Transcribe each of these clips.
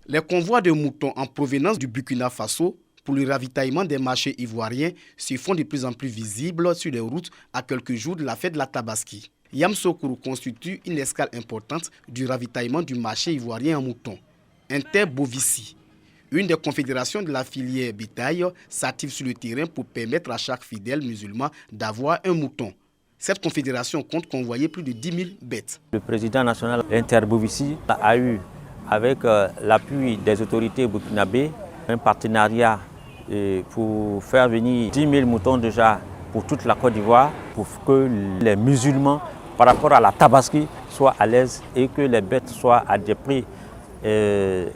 Les convois de moutons en provenance du Burkina Faso pour le ravitaillement des marchés ivoiriens se font de plus en plus visibles sur les routes à quelques jours de la fête de la Tabaski. Yamoussoukro constitue une escale importante du ravitaillement du marché ivoirien en moutons. Interbovici, une des confédérations de la filière bétail, s'active sur le terrain pour permettre à chaque fidèle musulman d'avoir un mouton. Cette confédération compte convoyer plus de 10 000 bêtes. Le président national Interbovici a eu, avec l'appui des autorités burkinabées, un partenariat pour faire venir 10 000 moutons déjà pour toute la Côte d'Ivoire, pour que les musulmans, par rapport à la Tabaski, soient à l'aise et que les bêtes soient à des prix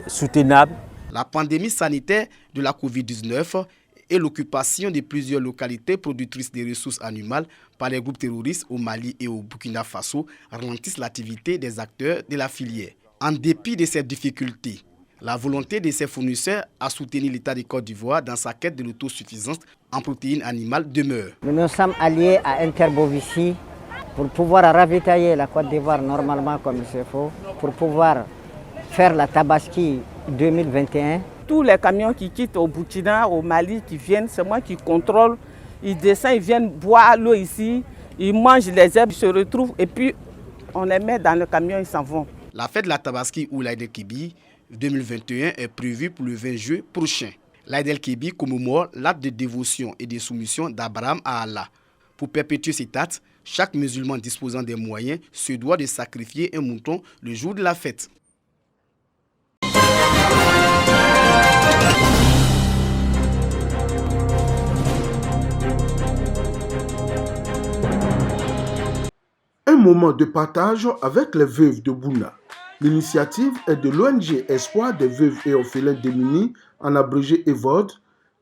soutenables. La pandémie sanitaire de la Covid-19 et l'occupation de plusieurs localités productrices de ressources animales par les groupes terroristes au Mali et au Burkina Faso ralentissent l'activité des acteurs de la filière. En dépit de ces difficultés, la volonté de ces fournisseurs à soutenir l'État de Côte d'Ivoire dans sa quête de l'autosuffisance en protéines animales demeure. Nous nous sommes alliés à Interbovici pour pouvoir ravitailler la Côte d'Ivoire normalement comme il se faut, pour pouvoir faire la Tabaski 2021. Tous les camions qui quittent au Burkina, au Mali, qui viennent, c'est moi qui contrôle. Ils descendent, ils viennent boire l'eau ici, ils mangent les herbes, ils se retrouvent et puis on les met dans le camion, ils s'en vont. La fête de la Tabaski ou l'Aïd el-Kébi 2021 est prévue pour le 20 juin prochain. L'Aïd el-Kébi commémore l'acte de dévotion et de soumission d'Abraham à Allah. Pour perpétuer cette date, chaque musulman disposant des moyens se doit de sacrifier un mouton le jour de la fête. Un moment de partage avec les veuves de Bouna. L'initiative est de l'ONG Espoir des veuves et orphelins démunis, en abrégé EVOD,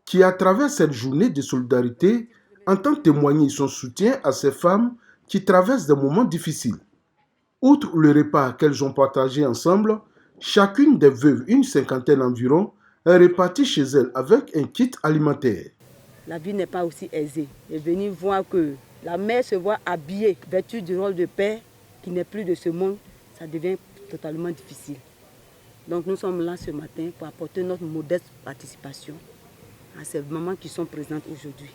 qui à travers cette journée de solidarité entend témoigner son soutien à ces femmes qui traversent des moments difficiles. Outre le repas qu'elles ont partagé ensemble, chacune des veuves, une cinquantaine environ, est répartie chez elle avec un kit alimentaire. La vie n'est pas aussi aisée. Et venir voir que la mère se voit habillée, vêtue du rôle de père qui n'est plus de ce monde, ça devient totalement difficile. Donc nous sommes là ce matin pour apporter notre modeste participation à ces mamans qui sont présentes aujourd'hui.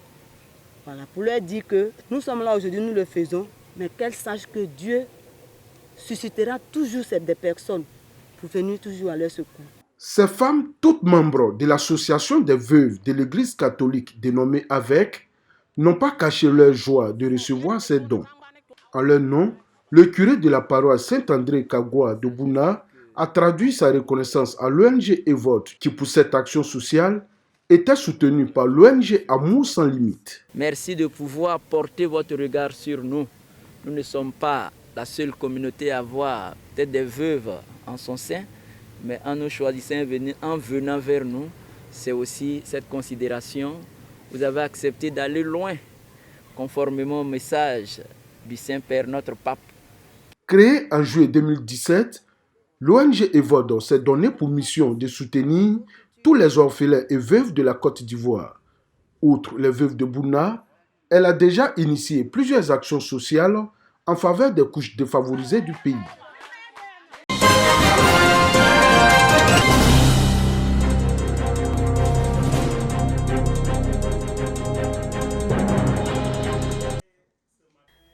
Voilà, pour leur dire que nous sommes là aujourd'hui, nous le faisons, mais qu'elles sachent que Dieu suscitera toujours des personnes pour venir toujours à leur secours. Ces femmes, toutes membres de l'association des veuves de l'Église catholique dénommée AVEC, n'ont pas caché leur joie de recevoir ces dons. En leur nom, le curé de la paroisse Saint-André Kagwa de Bouna a traduit sa reconnaissance à l'ONG EVOD qui, pour cette action sociale, était soutenue par l'ONG Amour sans limite. Merci de pouvoir porter votre regard sur nous. Nous ne sommes pas la seule communauté à avoir peut-être des veuves en son sein, mais en nous choisissant, en venant vers nous, c'est aussi cette considération. Vous avez accepté d'aller loin, conformément au message du Saint-Père, notre pape. Créée en juillet 2017, l'ONG EVOD s'est donné pour mission de soutenir tous les orphelins et veuves de la Côte d'Ivoire. Outre les veuves de Bouna, elle a déjà initié plusieurs actions sociales en faveur des couches défavorisées du pays.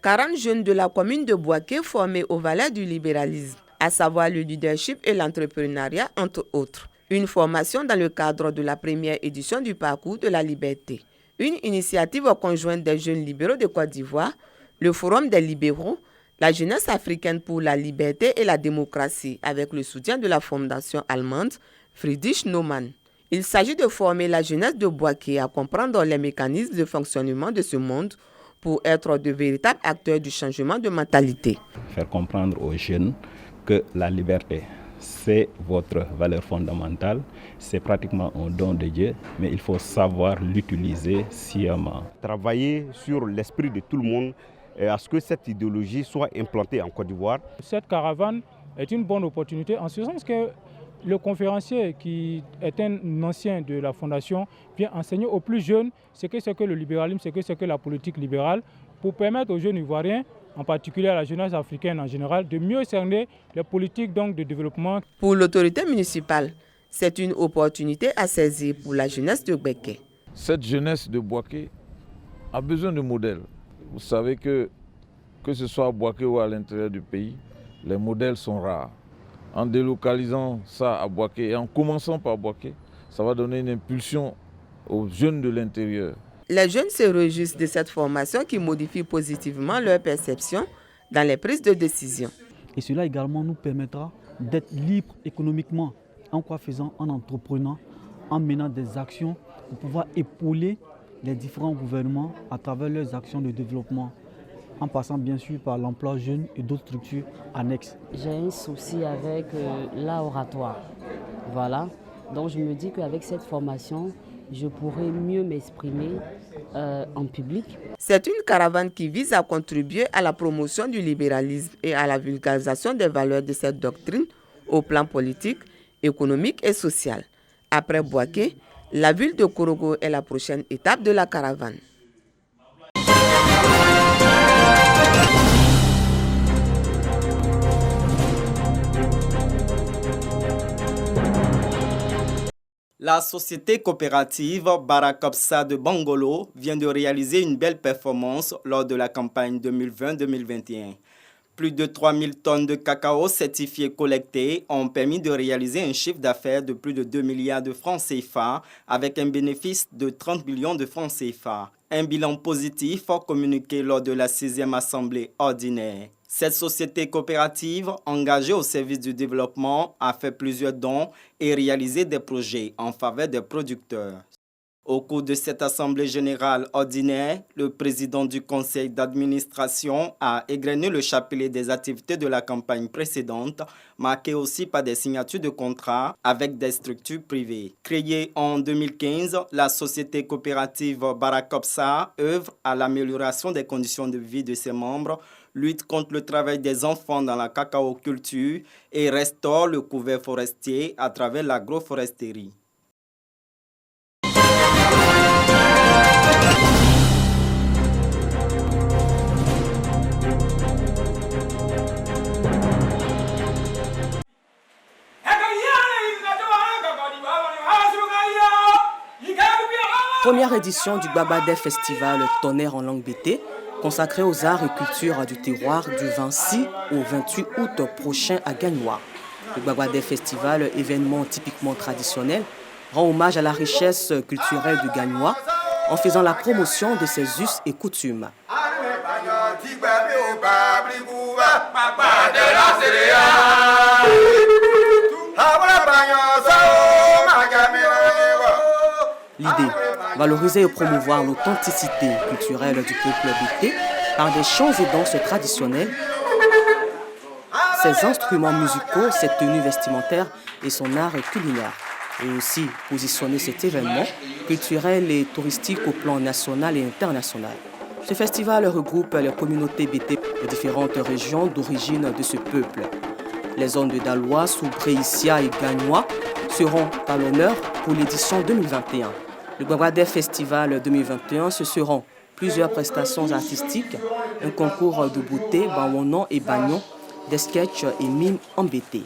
« 40 jeunes de la commune de Bouaké formés aux valeurs du libéralisme, à savoir le leadership et l'entrepreneuriat, entre autres. Une formation dans le cadre de la première édition du Parcours de la Liberté. Une initiative conjointe des jeunes libéraux de Côte d'Ivoire, le Forum des libéraux, la jeunesse africaine pour la liberté et la démocratie, avec le soutien de la fondation allemande Friedrich Naumann. Il s'agit de former la jeunesse de Bouaké à comprendre les mécanismes de fonctionnement de ce monde pour être de véritables acteurs du changement de mentalité. Faire comprendre aux jeunes que la liberté, c'est votre valeur fondamentale, c'est pratiquement un don de Dieu, mais il faut savoir l'utiliser sciemment. Travailler sur l'esprit de tout le monde et à ce que cette idéologie soit implantée en Côte d'Ivoire. Cette caravane est une bonne opportunité en ce sens que le conférencier, qui est un ancien de la Fondation, vient enseigner aux plus jeunes ce que c'est que le libéralisme, ce que c'est que la politique libérale, pour permettre aux jeunes Ivoiriens, en particulier à la jeunesse africaine en général, de mieux cerner les politiques donc, de développement. Pour l'autorité municipale, C'est une opportunité à saisir pour la jeunesse de Gbeke. Cette jeunesse de Bouaké a besoin de modèles. Vous savez que ce soit à Bouaké ou à l'intérieur du pays, les modèles sont rares. En délocalisant ça à Bouaké et en commençant par Bouaké, ça va donner une impulsion aux jeunes de l'intérieur. Les jeunes se réjouissent de cette formation qui modifie positivement leur perception dans les prises de décision. Et cela également nous permettra d'être libres économiquement. En quoi faisant? En entreprenant, en menant des actions pour pouvoir épauler les différents gouvernements à travers leurs actions de développement, en passant bien sûr par l'emploi jeune et d'autres structures annexes. J'ai un souci avec l'oratoire. Voilà. Donc je me dis qu'avec cette formation, je pourrais mieux m'exprimer en public. C'est une caravane qui vise à contribuer à la promotion du libéralisme et à la vulgarisation des valeurs de cette doctrine au plan politique, économique et social. Après Bouaké, la ville de Korogo est la prochaine étape de la caravane. La société coopérative Barakopsa de Bangolo vient de réaliser une belle performance lors de la campagne 2020-2021. Plus de 3000 tonnes de cacao certifié collectées ont permis de réaliser un chiffre d'affaires de plus de 2 milliards de francs CFA avec un bénéfice de 30 millions de francs CFA. Un bilan positif communiqué lors de la 6e assemblée ordinaire. Cette société coopérative, engagée au service du développement, a fait plusieurs dons et réalisé des projets en faveur des producteurs. Au cours de cette assemblée générale ordinaire, le président du conseil d'administration a égrené le chapelet des activités de la campagne précédente, marqué aussi par des signatures de contrats avec des structures privées. Créée en 2015, la société coopérative Barakopsa œuvre à l'amélioration des conditions de vie de ses membres, lutte contre le travail des enfants dans la cacaoculture et restaure le couvert forestier à travers l'agroforesterie. Première édition du Gbagba Festival Tonnerre en langue BT, consacré aux arts et cultures du terroir du 26 au 28 août prochain à Gagnoa. Le Gbagba Festival, événement typiquement traditionnel, rend hommage à la richesse culturelle du Gagnoa en faisant la promotion de ses us et coutumes. L'idée, valoriser et promouvoir l'authenticité culturelle du peuple BT par des chants et danses traditionnelles, ses instruments musicaux, ses tenues vestimentaires et son art culinaire. Et aussi positionner cet événement culturel et touristique au plan national et international. Ce festival regroupe les communautés BT de différentes régions d'origine de ce peuple. Les zones de Daloa, Soubré, Issia et Gagnoa seront à l'honneur pour l'édition 2021. Le Gbagba Festival 2021, ce seront plusieurs prestations artistiques, un concours de beauté, bawonon et bagnon, des sketchs et mimes en BT.